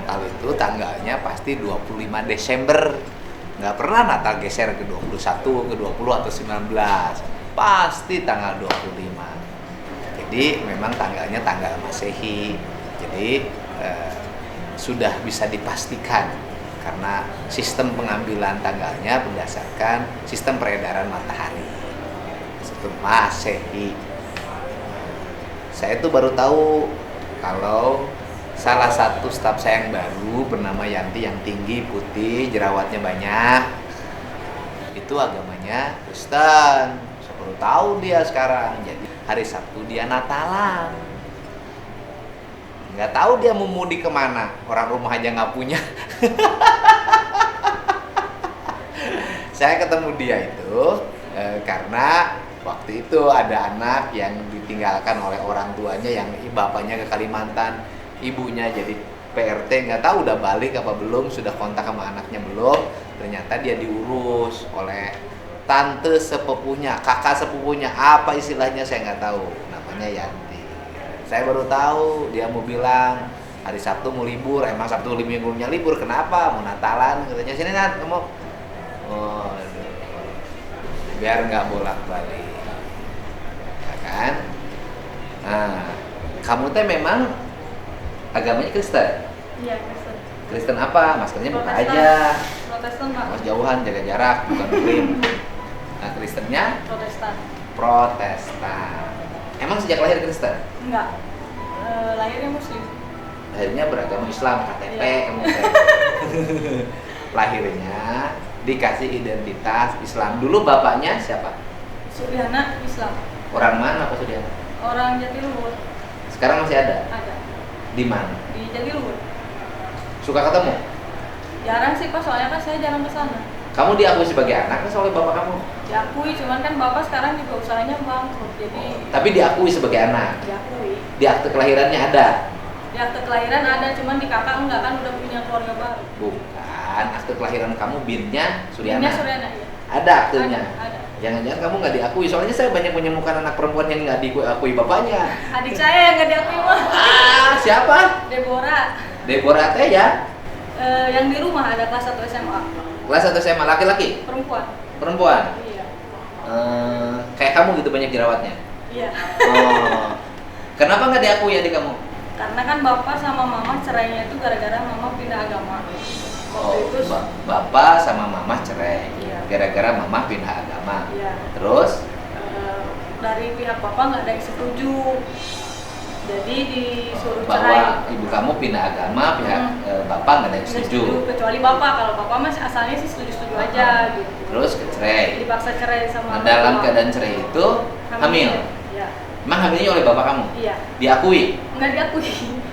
Natal itu tanggalnya pasti 25 Desember. Nggak pernah Natal geser ke 21, ke 20 atau 19. Pasti tanggal 25. Jadi memang tanggalnya tanggal Masehi. Jadi sudah bisa dipastikan karena sistem pengambilan tanggalnya berdasarkan sistem peredaran matahari. Sistem Masehi. Saya tuh baru tahu kalau salah satu staf saya yang baru bernama Yanti, yang tinggi, putih, jerawatnya banyak, itu agamanya Kristen. Saya baru tahu dia sekarang. Jadi hari Sabtu dia Natalan. Nggak tahu dia mau mudik kemana, orang rumah aja nggak punya. Saya ketemu dia itu karena waktu itu ada anak yang ditinggalkan oleh orang tuanya, yang bapaknya ke Kalimantan, ibunya jadi PRT, nggak tahu udah balik apa belum, sudah kontak sama anaknya belum. Ternyata dia diurus oleh tante sepupunya, kakak sepupunya, apa istilahnya saya nggak tahu, namanya Yanti. Saya baru tahu dia mau bilang hari Sabtu mau libur, emang Sabtu minggunya libur, kenapa? Mau Natalan, katanya. Sini Nat, kamu. Oh, biar nggak bolak-balik, ya kan? Nah, kamu teh memang agamanya Kristen? Iya, Kristen. Kristen apa? Maskernya buka Protestan. aja. Protestan, Pak. Mas jauhan, jaga jarak, bukan muslim. Nah, Kristennya Protestan. Protestan. Emang sejak lahir Kristen? Enggak. Lahirnya Muslim. Lahirnya beragama Islam, KTP Iya. kamu teh. Lahirnya dikasih identitas Islam. Dulu bapaknya siapa? Suryana Islam. Orang mana Pak Sudiana? Orang Jatiluhur. Sekarang masih ada? Ada. Di mana? Di Jatiluhur. Suka ketemu? Jarang sih Pak, soalnya kan saya jarang ke sana. Kamu diakui sebagai anak kan oleh bapak kamu? Diakui, cuman kan Bapak sekarang juga usahanya bangkrut. Jadi Tapi diakui sebagai anak. diakui. Di akte kelahirannya ada? Di akte kelahiran ada, cuman di kakak enggak, kan udah punya keluarga baru. Bukan, akte kelahiran kamu BIN-nya Suryana. Binnya Suryana, iya. Ada aktenya. Ada. Jangan-jangan kamu nggak diakui, soalnya saya banyak menemukan anak perempuan yang nggak diakui bapaknya. Adik saya yang nggak diakui mah. Siapa? Deborah. Deborah teh ya? Yang di rumah ada kelas 1 SMA. Kelas 1 SMA, laki-laki? Perempuan. Perempuan? Iya. Kayak kamu gitu banyak jerawatnya? Iya. Oh. Kenapa nggak diakui adik kamu? Karena kan bapak sama mama cerainya itu gara-gara mama pindah agama. Waktu itu Bapak sama mama cerai. Iya. Gara-gara mama pindah agama. Iya. Terus? Dari pihak bapak nggak ada yang setuju. Jadi disuruh Bahwa cerai. ibu kamu pindah agama, pihak bapak nggak ada yang Nggak setuju. kecuali bapak. Kalau bapak masih asalnya sih setuju-setuju aja gitu. Terus cerai. Dipaksa cerai sama Nah, dalam bapak. keadaan cerai itu hamil. Iya. Emang hamilnya oleh bapak kamu? Iya. Diakui? Nggak diakui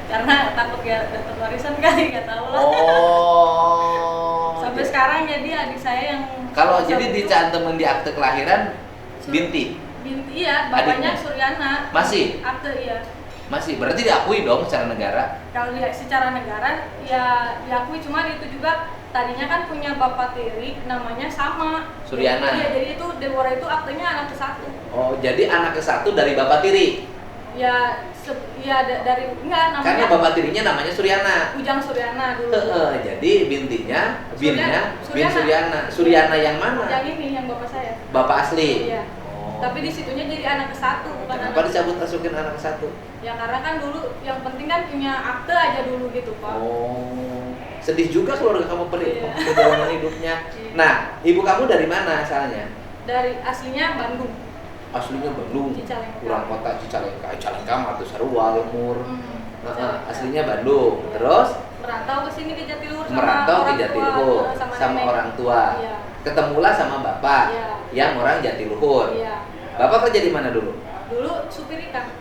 karena takut ya dapat warisan kali, nggak tahu lah. Oh. Sampai sekarang jadi adik saya yang Kalau satu jadi itu dicantumin di akte kelahiran Binti binti, iya, bapaknya Adiknya? Suryana. masih Akte, iya. masih berarti diakui dong secara negara. Kalau lihat secara negara ya diakui, cuma itu juga tadinya kan punya bapak tiri namanya sama Suryana. Iya, jadi itu Deborah itu aktenya anak ke satu. Oh, jadi anak ke satu dari bapak tiri. Ya, dari enggak namanya. Karena bapak tirinya namanya Suryana. Ujang Suryana dulu. Jadi bintinya, binnya, bin Suryana. Suryana. Suryana yang mana? Yang ini yang bapak saya. Bapak asli. Iya. Oh. Tapi di situnya jadi anak ke satu, bukan Kenapa anak. dicabut masukin anak ke satu? Ya karena kan dulu yang penting kan punya akte aja dulu gitu, Pak. Oh, sedih juga keluarga kamu Iya. perjalanan hidupnya. Iya. Nah, ibu kamu dari mana asalnya? Dari aslinya Bandung. Aslinya Bandung, Cicalengka. kurang kota Cicalengka, Cicalengka atau Sarua, Lemur. Cicalengka. Aslinya Bandung. Terus merantau ke sini ke Jatiluhur sama merantau ke orang Jatiluhur tua, sama nenek. orang tua. Iya. Ketemulah sama bapak Iya. yang orang Jatiluhur. Iya. Bapak kerja di mana dulu? Dulu supir ikan.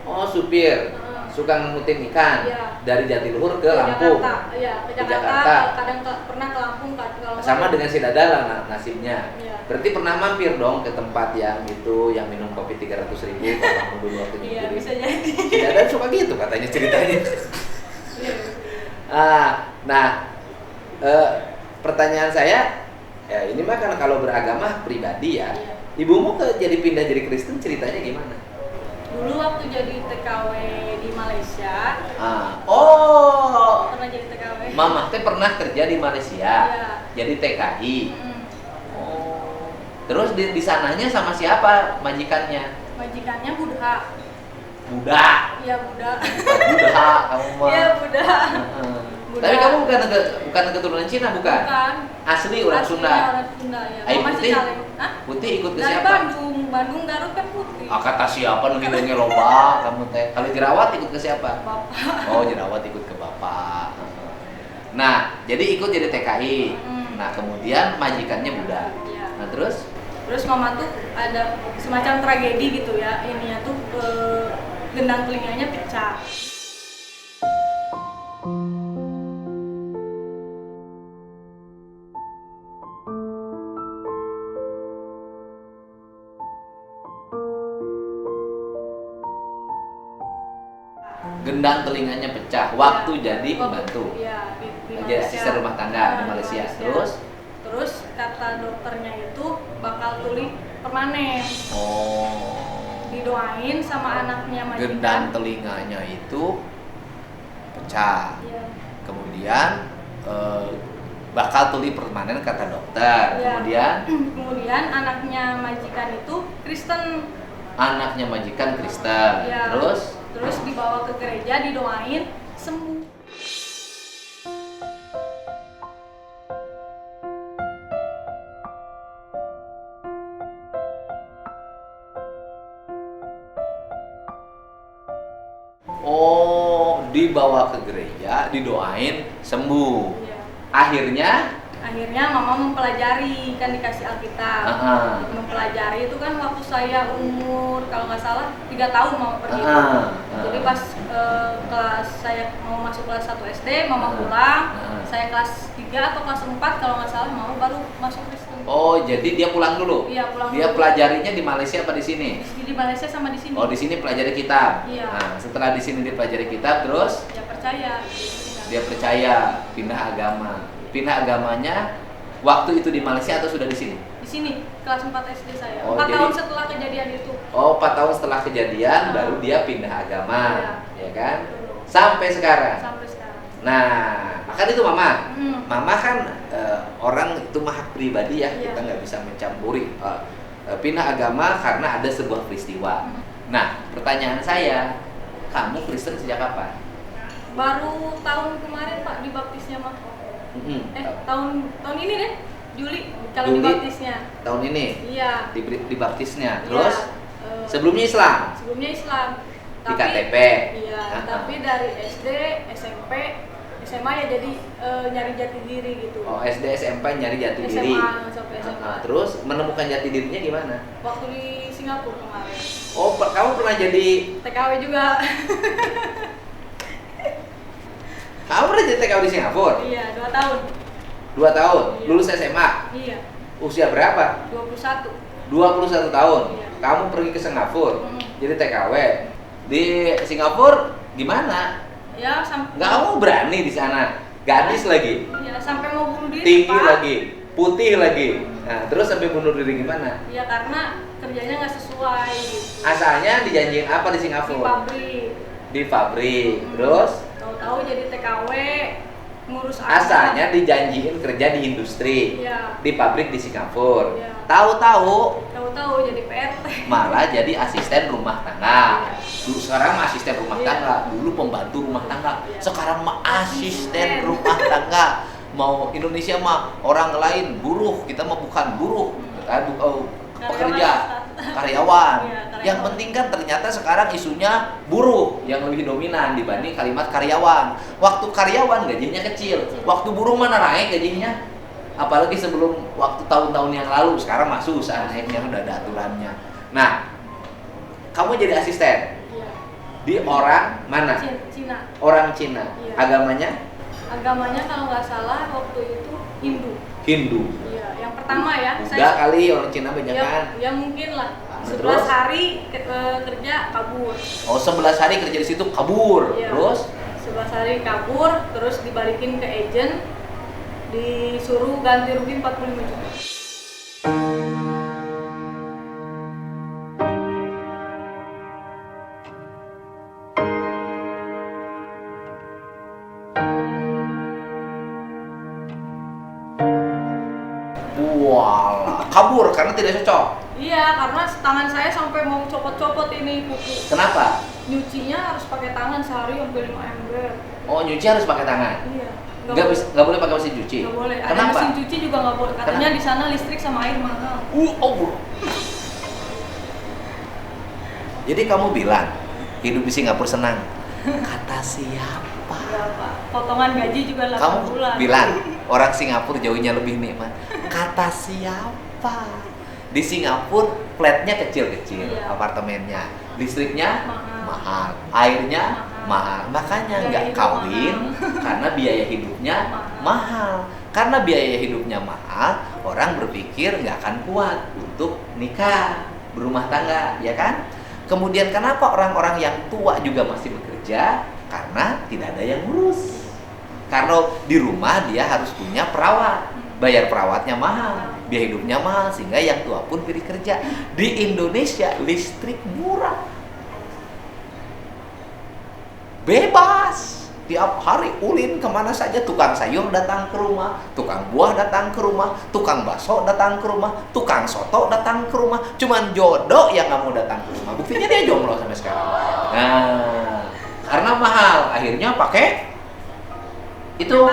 Oh, supir. Suka ngemutin ikan Iya. dari Jatiluhur ke Lampung. Jakarta. Iya, ke Ke Jakarta. Jakarta. Kadang pernah ke Lampung kan kalau Sama nggak- dengan si Dadala nasibnya. Iya. Berarti pernah mampir dong ke tempat yang itu, yang minum kopi 300.000 kalau dulu waktu Iya, nyupirin. bisa jadi. Si Dadan suka gitu katanya ceritanya. Iya. Nah, pertanyaan saya, ya ini mah kan kalau beragama pribadi ya. Iya. Ibumu jadi pindah jadi Kristen ceritanya gimana? Dulu waktu jadi TKW di Malaysia, Oh, pernah jadi TKW Mama teh pernah kerja di Malaysia, Iya. jadi TKI. Mm. Oh. Terus di sananya sama siapa majikannya? Majikannya Buddha. Buddha. Iya Buddha. Buddha kamu mah. Iya Buddha. Heeh. Buddha. Tapi kamu bukan keturunan Cina bukan? Bukan. Asli orang Aslinya Sunda. orang Sunda ya. Ai Mama putih? Cicalengka. Hah? Putih ikut ke Dari siapa? Bandung Garut kan putih. Ah, kata siapa nu gitu ngeloba kamu teh. Kalau jerawat ikut ke siapa? Bapak. Oh, jerawat ikut ke bapak. Nah, jadi ikut jadi TKI. Nah, kemudian majikannya Buddha. Iya. Nah, terus Terus mama tuh ada semacam tragedi gitu ya. Ininya tuh gendang telinganya pecah. gendang telinganya pecah waktu jadi pembantu. Iya, di Jadi Malaysia. asisten rumah tangga di Malaysia. Terus kata dokternya itu bakal tuli permanen. Oh. Didoain sama anaknya majikan. Gendang telinganya itu pecah. Iya. Kemudian bakal tuli permanen kata dokter. Iya. Kemudian Kemudian anaknya majikan itu Kristen. anaknya majikan Kristen. Iya. Terus dibawa ke gereja, didoain sembuh. oh, dibawa ke gereja, didoain sembuh. Iya. Akhirnya mama mempelajari, kan dikasih Alkitab. Mempelajari itu kan waktu saya umur kalau nggak salah 3 tahun mama pergi. Jadi pas kelas saya mau masuk kelas 1 SD, mama pulang. Saya kelas 3 atau kelas 4 kalau nggak salah mama baru masuk Kristen. Oh, jadi dia pulang dulu? Iya, pulang Dia dulu. pelajarinya di Malaysia apa di sini? Di Malaysia sama di sini. Oh, di sini pelajari kitab. Iya. Nah, setelah di sini dia pelajari kitab, terus Ya percaya. dia percaya, pindah agama. Pindah agamanya waktu itu di Malaysia atau sudah di sini? Di sini kelas 4 SD saya. Oh, 4 jadi- tahun setelah kejadian itu. Oh, 4 tahun setelah kejadian Ah. baru dia pindah agama, Iya. ya kan? Sampai sekarang. Sampai sekarang. Nah, kan itu mama. Hmm. Mama kan orang itu mah hak pribadi ya, Iya. kita nggak bisa mencampuri. Pindah agama karena ada sebuah peristiwa. Nah, pertanyaan saya, kamu Kristen sejak kapan? Baru tahun kemarin Pak dibaptisnya mah. Tahun ini deh, Juli kalau Juli? dibaptisnya. Tahun ini Iya. dibaptisnya. Iya. Terus sebelumnya Islam Sebelumnya Islam. di KTP. Iya, Ah, tapi dari SD, SMP, SMA ya jadi nyari jati diri gitu. Oh, SD, SMP nyari jati diri. SMA sampai SMA. Terus menemukan jati dirinya gimana? Waktu di Singapura kemarin. Oh, kamu pernah jadi TKW juga. kamu pernah jadi TKW di Singapura? Iya, 2 tahun. 2 tahun. Iya. Lulus SMA. Iya, Usia berapa? 21. 21 tahun. Iya. Kamu pergi ke Singapura. Mm. Jadi TKW. Di Singapura gimana? Ya, sampai Nggak, kamu berani di sana. Gadis lagi. Ya, sampai mau bunuh diri, Tinggi Pak. lagi. Putih lagi. Nah, terus sampai bunuh diri gimana? Ya karena kerjanya nggak sesuai gitu. Asalnya dijanjiin apa di Di Singapura? pabrik. Di pabrik. Terus Tahu-tahu jadi TKW ngurus anak. asalnya dijanjiin kerja di industri. Iya. Di pabrik di Singapura. Iya. Tahu-tahu Tahu-tahu jadi PRT. malah jadi asisten rumah tangga. Iya. Dulu sekarang mah asisten rumah Iya. tangga, dulu pembantu rumah tangga. Iya. Sekarang mah asisten Asisten. rumah tangga. Mau Indonesia mah orang lain buruh, kita mah bukan buruh. Pekerja, karyawan. Iya, karyawan. Yang penting kan ternyata sekarang isunya buruh yang lebih dominan dibanding kalimat karyawan. Waktu karyawan gajinya kecil, waktu buruh mana naik gajinya? Apalagi sebelum waktu tahun-tahun yang lalu, sekarang mah susah naiknya, udah ada aturannya. Nah, kamu jadi asisten Iya. di orang mana? Cina. Orang Cina. Iya. Agamanya Agamanya kalau nggak salah waktu itu Hindu. Hindu. Iya, yang pertama ya. Buddha kali orang Cina banyak ya, kan? ya mungkin lah. Nah, 11 terus? hari kerja kabur. Oh, 11 hari kerja di situ kabur. Iya. Terus 11 hari kabur, terus dibalikin ke agent, disuruh ganti rugi 45 juta. kabur karena tidak cocok. Iya, karena tangan saya sampai mau copot-copot ini kuku. Kenapa? Nyucinya harus pakai tangan sehari sampai 5 ember. Oh, nyuci harus pakai tangan. Iya. Nggak boleh pakai mesin cuci. Nggak boleh. Ada Kenapa? mesin cuci juga nggak boleh. Katanya di sana listrik sama air mahal. Oh. Jadi kamu bilang hidup di Singapura senang. Kata siapa? Berapa? Potongan gaji juga 8 Kamu bulan. bilang orang Singapura jauhnya lebih nikmat. Kata siapa? Di Singapura flatnya kecil-kecil, Iya. apartemennya, listriknya Mahal. mahal, airnya mahal. Makanya Biaya nggak hidup kawin karena biaya hidupnya mahal. Karena biaya hidupnya mahal, orang berpikir nggak akan kuat untuk nikah, berumah tangga, ya kan? Kemudian kenapa orang-orang yang tua juga masih bekerja? Karena tidak ada yang ngurus. Karena di rumah dia harus punya perawat, bayar perawatnya mahal, biaya hidupnya mahal, sehingga yang tua pun pilih kerja. Di Indonesia listrik murah, bebas. Tiap hari ulin kemana saja, tukang sayur datang ke rumah, tukang buah datang ke rumah, tukang bakso datang ke rumah, tukang soto datang ke rumah. Cuman jodoh yang nggak mau datang ke rumah. Buktinya dia jomblo sampai sekarang. Nah, karena mahal, akhirnya pakai itu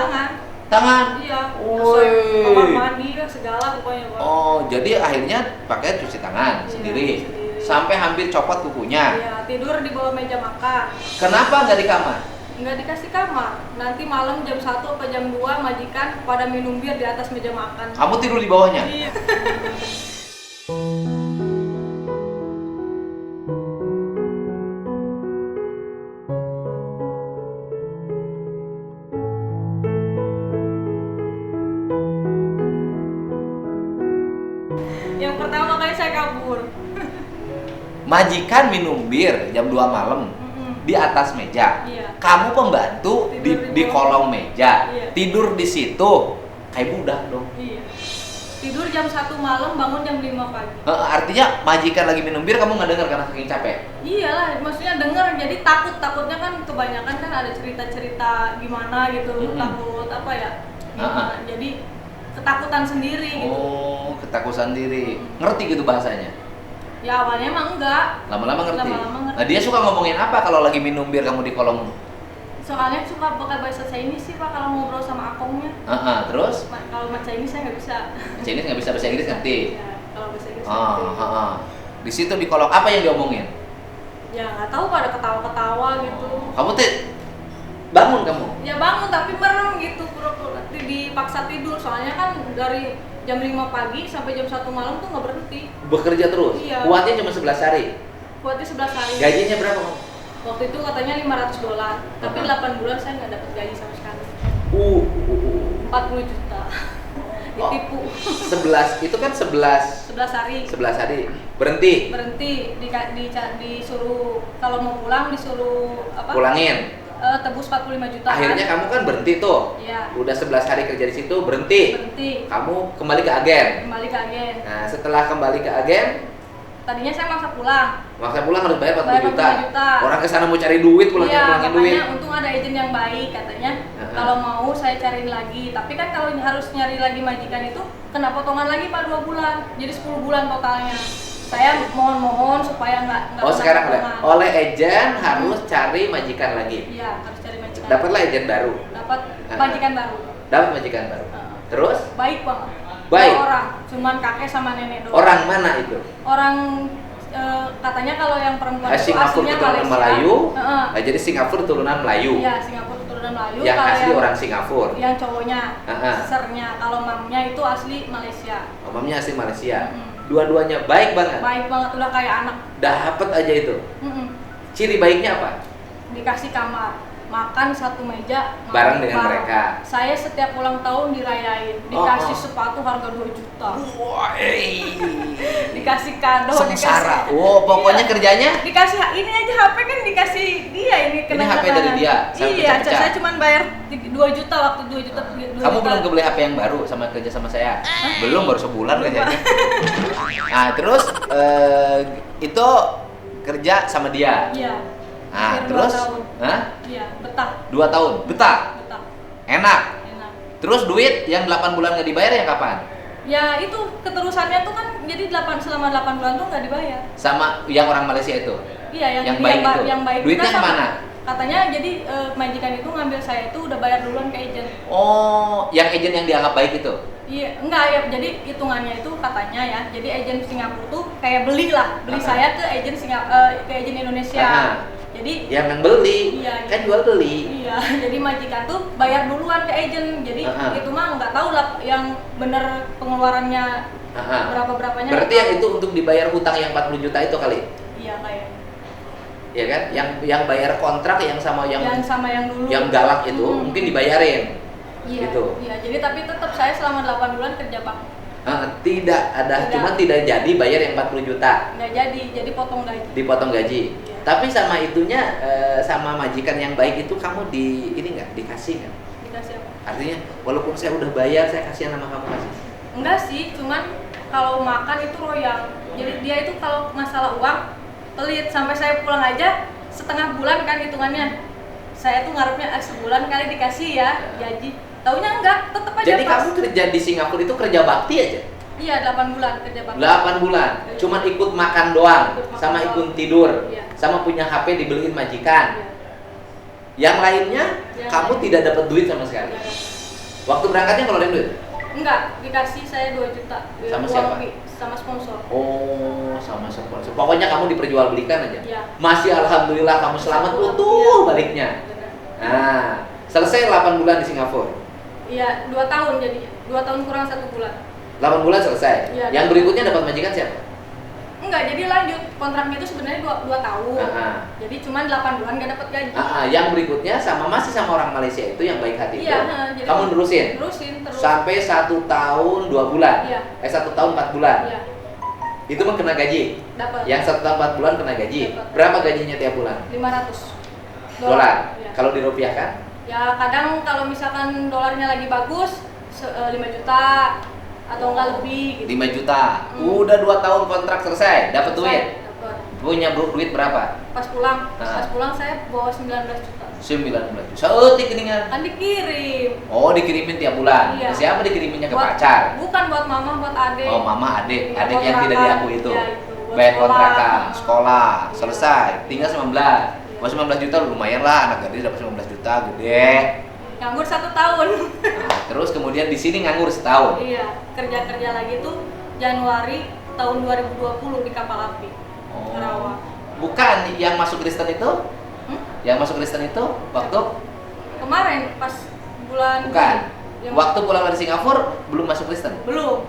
tangan. Iya. Woi. Kamar mandi segala pokoknya, Pak. Oh, jadi akhirnya pakai cuci tangan Iya, sendiri. sendiri. Sampai hampir copot kukunya. Iya, tidur di bawah meja makan. Kenapa nggak di kamar? Nggak dikasih kamar. Nanti malam jam 1 atau jam 2 majikan pada minum bir di atas meja makan. Kamu tidur di bawahnya? Iya. Yang pertama kali saya kabur. Majikan minum bir jam 2 malam di atas meja. Iya. Kamu pembantu Tidur di di bawah. kolong meja. Iya. Tidur di situ. Kayak budak dong. Iya. Tidur jam 1 malam, bangun jam 5 pagi. Artinya majikan lagi minum bir kamu nggak dengar karena saking capek. Iyalah, maksudnya denger, jadi takutnya kan kebanyakan kan ada cerita-cerita gimana gitu, takut apa ya, gimana. Jadi ketakutan sendiri gitu. Oh, ketakutan diri. Ngerti gitu bahasanya? Ya awalnya emang enggak. Lama-lama ngerti. Lama-lama ngerti. Nah, dia suka ngomongin apa kalau lagi minum bir kamu di kolong? Soalnya suka pakai bahasa Chinese sih Pak kalau ngobrol sama akongnya. Terus? Kalau bahasa Chinese saya nggak bisa. Chinese nggak bisa, bahasa Inggris ngerti. Ya, kalau bahasa Inggris ngerti. Di situ di kolong apa yang diomongin? Ya nggak tahu pada ketawa-ketawa gitu. Kamu tuh bangun kamu? Ya bangun tapi merem gitu, pura-pura dipaksa tidur. Soalnya kan dari jam 5 pagi sampai jam 1 malam tuh nggak berhenti. Bekerja terus? Iya. Kuatnya cuma 11 hari? Kuatnya 11 hari. Gajinya berapa? Waktu itu katanya $500, tapi 8 bulan saya nggak dapat gaji sama sekali. 40 juta. Ditipu. 11, itu kan 11 hari. 11 hari. Berhenti? Disuruh kalau mau pulang disuruh apa? Pulangin? Tebus 45 juta. Akhirnya kamu kan berhenti tuh. Iya. Udah 11 hari kerja di situ, berhenti. Kamu kembali ke agen. Nah, setelah kembali ke agen, tadinya saya maksa pulang. Maksa pulang harus bayar 40 juta. 45 juta. Orang kesana mau cari duit, pulangin duit. Makanya untung ada agent yang baik katanya. Kalau mau saya cariin lagi. Tapi kan kalau harus nyari lagi majikan itu kena potongan lagi Pak 2 bulan. Jadi 10 bulan totalnya. Saya mohon supaya nggak sekarang potongan. oleh agent harus cari majikan lagi. Iya, harus cari majikan. Dapatlah agent baru. Dapat majikan baru. Dapat majikan baru. Terus? Baik banget. Baik. Orang, cuman kakek sama nenek doang. Orang mana itu? Orang katanya kalau yang perempuan itu Singapura aslinya keturunan Melayu. Nah, jadi Singapura turunan Melayu. Iya, Singapura keturunan Melayu. Yang kalau asli orang Singapura. Yang cowoknya, sisternya. Kalau mamnya itu asli Malaysia. Mamnya asli Malaysia. Dua-duanya baik banget. Baik banget, udah kayak anak. Dapat aja itu. Ciri baiknya apa? Dikasih kamar, makan satu meja bareng dengan mereka. Saya setiap ulang tahun dirayain, dikasih sepatu harga 2 juta. Dikasih kado, sengsara. Pokoknya iya. Kerjanya? Dikasih ini aja HP kan dikasih dia ini Ini HP dari dia. Iya, saya cuma bayar 2 juta waktu 2 juta. Kamu belum kebeli HP yang baru sama kerja sama saya? Belum, baru sebulan kerjanya. Nah, terus itu kerja sama dia. Iya. Nah, terus? Iya, betah. 2 tahun, betah. Betah. Enak. Terus duit yang 8 bulan nggak dibayar yang kapan? Ya itu keterusannya tuh kan jadi selama 8 bulan tuh nggak dibayar. Sama yang orang Malaysia itu? Iya, yang baik itu? Yang baik Duitnya kan kemana? Katanya jadi majikan itu ngambil saya itu udah bayar duluan ke agent. Oh, yang agent yang dianggap baik itu? Iya, enggak ya. Jadi hitungannya itu katanya ya. Jadi agent Singapura tuh kayak beli saya ke agent ke agent Indonesia. Jadi yang beli, iya, kan jual beli. Iya, jadi majikan tuh bayar duluan ke agent. Jadi itu mah nggak tahu lah yang bener pengeluarannya berapa-berapanya. Berarti yang itu untuk dibayar hutang yang 40 juta itu kali? Iya kayak. Iya kan? Yang bayar kontrak yang sama yang dulu. Yang galak itu mungkin dibayarin. Iya. Gitu. Iya, jadi tapi tetap saya selama 8 bulan kerja Bang. Tidak ada, cuma tidak jadi bayar yang 40 juta. Nggak jadi potong gaji. Dipotong gaji. Iya. Tapi sama itunya, sama majikan yang baik itu kamu ini nggak dikasih nggak? Dikasih apa? Artinya walaupun saya udah bayar, saya kasihan sama kamu kasih. Enggak sih, cuman kalau makan itu royal. Jadi dia itu kalau masalah uang pelit, sampai saya pulang aja setengah bulan kan hitungannya. Saya tuh ngarepnya sebulan kali dikasih ya gaji. Taunya enggak, tetep aja. Jadi kamu kerja di Singapura itu kerja bakti aja? Iya, 8 bulan kerja bakti. 8 bulan, cuman ikut makan doang, sama ikut tidur, iya. sama punya HP dibeliin majikan. Iya. Yang lainnya, kamu tidak dapat duit sama sekali. Waktu berangkatnya ngeluarin duit? Enggak, dikasih saya 2 juta. Sama siapa? Sama sponsor. Oh, sama sponsor. Pokoknya kamu diperjualbelikan aja. Iya. Masih alhamdulillah kamu selamat utuh baliknya. Nah, selesai 8 bulan di Singapura. Iya, 2 tahun jadinya. 2 tahun kurang 1 bulan. 8 bulan selesai. Ya, yang berikutnya dapat majikan siapa? Enggak, jadi lanjut. Kontraknya itu sebenarnya 2 tahun. Jadi cuma 8 bulan nggak dapat gaji. Yang berikutnya masih sama orang Malaysia itu yang baik hati itu. Jadi kamu nerusin? Terusin terus. Sampai 1 tahun 2 bulan. 1 tahun 4 bulan. Iya. Itu mah kena gaji. Dapat. Yang 1 tahun 4 bulan kena gaji. Dapet. Berapa gajinya tiap bulan? 500 dolar. Ya. Kalau dirupiahkan? Ya kadang kalau misalkan dolarnya lagi bagus 5 juta atau enggak lebih gitu. 5 juta. Udah 2 tahun kontrak selesai, dapat duit. Dapat. Punya duit berapa? Pas pulang saya bawa 19 juta. 19 juta. Seetik geningan. Kan dikirim. Oh, dikirimin tiap bulan. Iya. Siapa dikiriminnya ke pacar? Bukan buat mama, buat adik. Oh, mama, adik Ya, yang tidak diakui itu. Ya, itu. Bayar kontrakan, sekolah, Iya. selesai. Tinggal 19. Mau 19 juta lumayan lah, anak gadis dapat 19 juta, gede. Nganggur 1 tahun. Nah, terus kemudian di sini nganggur setahun. Iya, kerja lagi tuh Januari tahun 2020 di kapal api. Karawang. Bukan yang masuk Kristen itu? Yang masuk Kristen itu waktu kemarin pas bulan. Bukan. Waktu pulang dari Singapura belum masuk Kristen? Belum.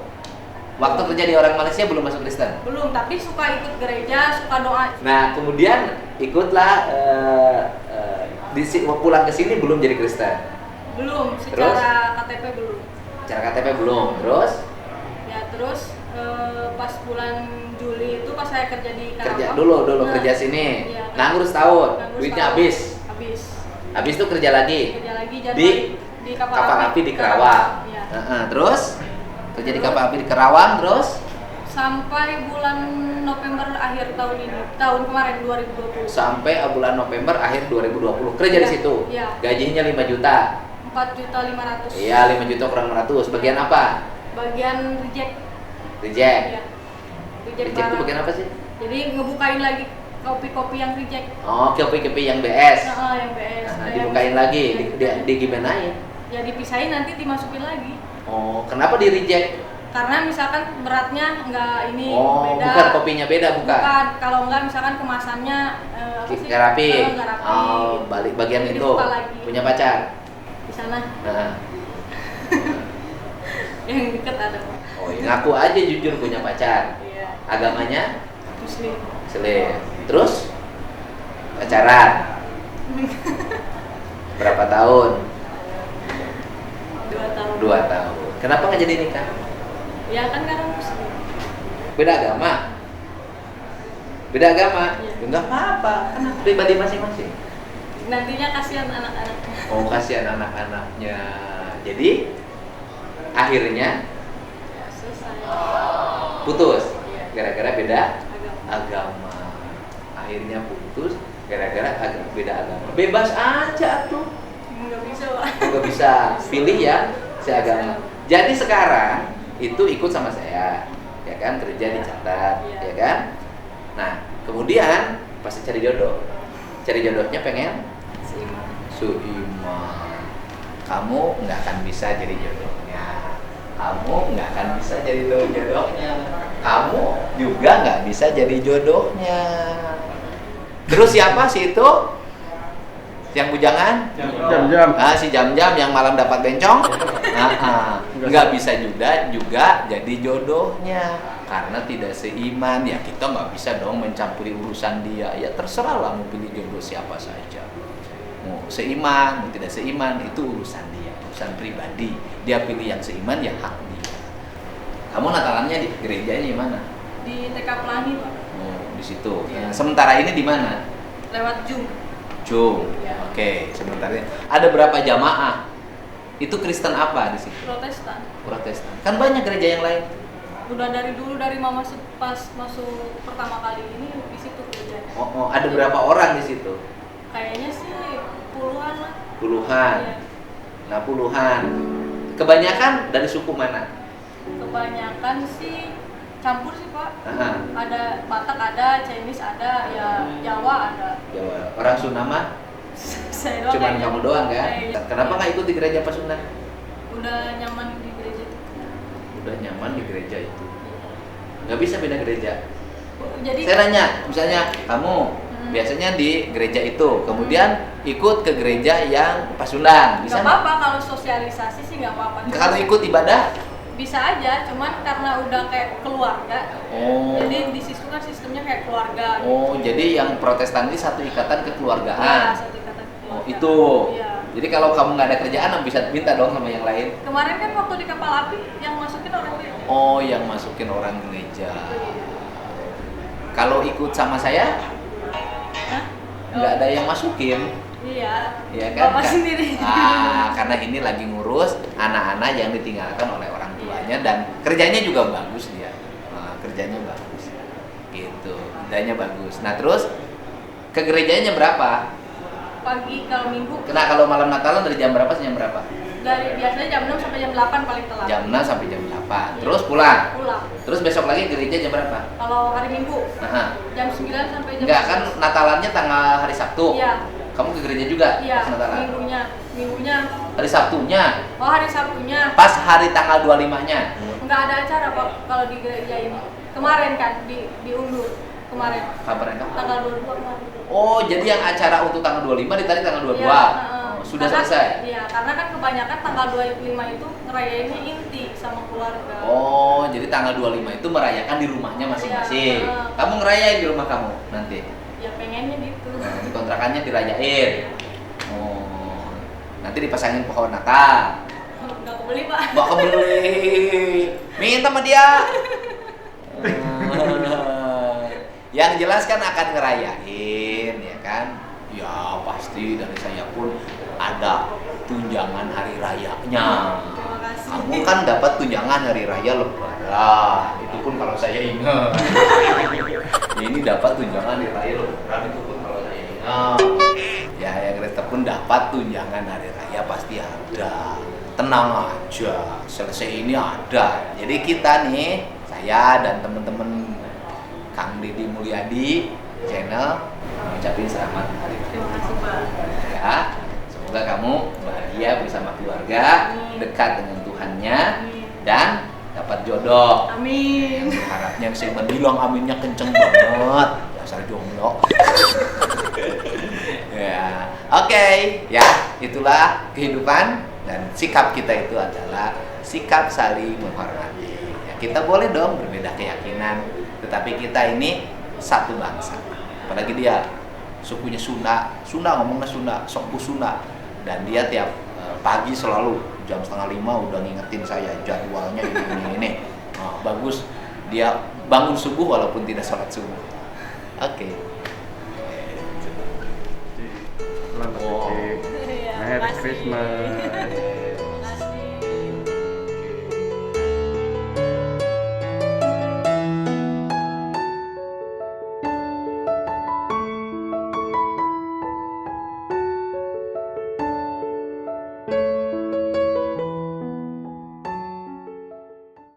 Waktu kerja di orang Malaysia belum masuk Kristen? Belum, tapi suka ikut gereja, suka doa. Nah, kemudian ikutlah pulang ke sini belum jadi Kristen? Belum, secara KTP belum. Secara KTP belum, terus? Ya, terus pas bulan Juli itu pas saya kerja di Karawang. Kerja dulu kerja sini. Iya, nganggur setahun, duitnya habis. Habis itu kerja lagi. Di kapal api di Karawang. Iya. Terus kerja di kapal api di Karawang terus sampai bulan November akhir tahun ini, tahun kemarin 2020. Sampai bulan November akhir 2020 kerja di situ. Iya. Gajinya 5 juta. 4.500.000. Iya, 5 juta kurang 500. Bagian apa? Bagian reject. Iya. Reject itu bagian apa sih? Jadi ngebukain lagi kopi-kopi yang reject. Oh, kopi-kopi yang BS. Yang BS. Dibukain lagi, di gimanain? Ya dipisahin nanti dimasukin lagi. Oh, kenapa di reject? Karena misalkan beratnya nggak ini beda. Bukan kopinya beda, bukan? Bukan, kalau nggak misalkan kemasannya nggak rapi. Oh, balik bagian itu. Punya pacar? Di sana. Nah. Yang deket ada. Oh, ngaku aja jujur punya pacar. Iya. Agamanya? Muslim. Terus pacaran? Berapa tahun? 2 tahun. 2 tahun. Kenapa nggak jadi nikah? Ya kan karena Muslim. Beda agama? Beda agama? Iya. Ya, nggak apa-apa, kan pribadi masing-masing. Nantinya kasihan anak-anaknya. Oh, kasihan anak-anaknya. Jadi akhirnya Ya, selesai. putus Iya. gara-gara beda Agama. agama. Akhirnya putus gara-gara beda agama. Bebas aja tuh. Nggak bisa, Pak. Nggak bisa pilih ya si agama. Jadi sekarang itu ikut sama saya, ya kan, kerja dicatat, Iya. ya kan. Nah, kemudian pasti cari jodoh. Cari jodohnya pengen seiman. Kamu nggak akan bisa jadi jodohnya. Kamu nggak akan bisa jadi jodohnya. Kamu juga nggak bisa jadi jodohnya. Terus siapa sih itu? Yang bujangan? Jam-jam. Ah, si jam-jam yang malam dapat bencong? Nggak bisa juga jadi jodohnya karena tidak seiman. Ya kita nggak bisa dong mencampuri urusan dia. Ya terserah lah mau pilih jodoh siapa saja. Mau seiman, mau tidak seiman itu urusan dia, urusan pribadi. Dia pilih yang seiman ya hak dia. Kamu Natalannya di gerejanya di mana? Di TK Pelangi, Pak. Oh, di situ. Iya. Sementara ini di mana? Lewat Zoom. Jum. Iya. Oke, sebentar ya. Ada berapa jamaah? Itu Kristen apa di situ? Protestan. Protestan. Kan banyak gereja yang lain. Udah dari dulu, dari mama pas masuk pertama kali ini di situ kerjanya. Oh, ada berapa orang di situ? Kayaknya sih puluhan lah. Puluhan. Iya. Nah, puluhan. Kebanyakan dari suku mana? Kebanyakan sih campur sih, Pak. Aha. Ada Batak, ada Chinese, ada ya Jawa ada. Jawa. Orang Sunda mah Saya doang cuman kayaknya. kamu doang kan? Iya. Kenapa nggak ikut di gereja Pasundan? Udah nyaman di gereja itu. Udah nyaman di gereja itu. Nggak bisa beda gereja. Jadi Saya nanya, misalnya kamu biasanya di gereja itu, kemudian ikut ke gereja yang Pasundan, bisa nggak apa-apa kalau sosialisasi sih nggak apa-apa. Kalau ikut ibadah? Bisa aja, cuman karena udah kayak keluarga. Oh. Jadi di situ kan sistemnya kayak keluarga. Oh, gitu. jadi yang Protestan ini satu ikatan Ya, kekeluargaan. satu kata keluarga. Oh, itu. Iya. Jadi kalau kamu nggak ada kerjaan, bisa minta dong sama yang lain. Kemarin kan waktu di kapal api yang masukin orang gereja. Oh, yang masukin orang gereja. Kalau ikut sama saya, Hah? nggak ada yang masukin. Iya. Ya kan? Bapak sendiri. Karena ini lagi ngurus anak-anak yang ditinggalkan oleh orang tuanya dan kerjanya juga bagus dia. Kerjanya bagus. Gitu. Kerjanya bagus. Nah, terus ke gerejanya berapa? Pagi kalau minggu. Nah, kalau malam Natalan dari jam berapa sampai jam berapa? Dari biasanya jam 6 sampai jam 8 paling telat. Jam 6 sampai jam 8. Terus pulang. Pulang. Terus besok lagi gereja jam berapa? Kalau hari Minggu Nah, jam 9 sampai jam enggak kan Natalannya tanggal hari Sabtu. Iya. Kamu ke gereja juga Iya, pas Natalan? minggunya. Hari Sabtunya. Oh, hari Sabtunya. Pas hari tanggal 25-nya. Nggak ada acara, Pak, kalau di gereja ini. Kemarin kan diundur kemarin. Kabaran kamu? Tanggal 22 kemarin. Oh, jadi yang acara untuk tanggal 25 ditarik tanggal 22. Iya, Oh, sudah karena- selesai. Iya, karena kan kebanyakan tanggal 25 itu ngerayainnya inti sama keluarga. Oh, jadi tanggal 25 itu merayakan di rumahnya masing-masing. Iya. Kamu ngerayain di rumah kamu nanti. Ya pengennya gitu. Nah, di kontrakannya dirayain. Oh. Nanti dipasangin pohon Natal. Nggak kebeli, Pak. Mau kebeli. Minta sama dia. Yang jelas kan akan ngerayain, ya kan? Ya pasti dari saya pun ada tunjangan hari rayanya. Terima kasih. Kamu kan dapat tunjangan hari raya Lebaran. Itu pun kalau saya ingat. Ini dapat tunjangan hari raya Lebaran itu pun kalau saya ingat. Ya, yang Kristen pun dapat tunjangan hari raya pasti ada. Tenang aja, selesai ini ada. Jadi kita nih, saya dan teman-teman Kang Deddy Mulyadi channel mengucapkan selamat hari raya. Terima kasih, Pak. Ya, semoga kamu bahagia bersama keluarga, Amin. dekat dengan Tuhannya, Amin. dan dapat jodoh. Amin. Harapnya saya bilang aminnya kenceng banget, dasar jomblo. Ya, oke, ya itulah kehidupan dan sikap kita itu adalah sikap saling menghormati. Ya, kita boleh dong berbeda keyakinan, tetapi kita ini satu bangsa. Apalagi dia sukunya Sunda ngomongnya Sunda, sokku Sunda, dan dia tiap pagi selalu jam 4:30 udah ngingetin saya jadwalnya ini. Oh, bagus, dia bangun subuh walaupun tidak sholat subuh. Oke. Selamat Wow. Merry Iya, makasih. Christmas.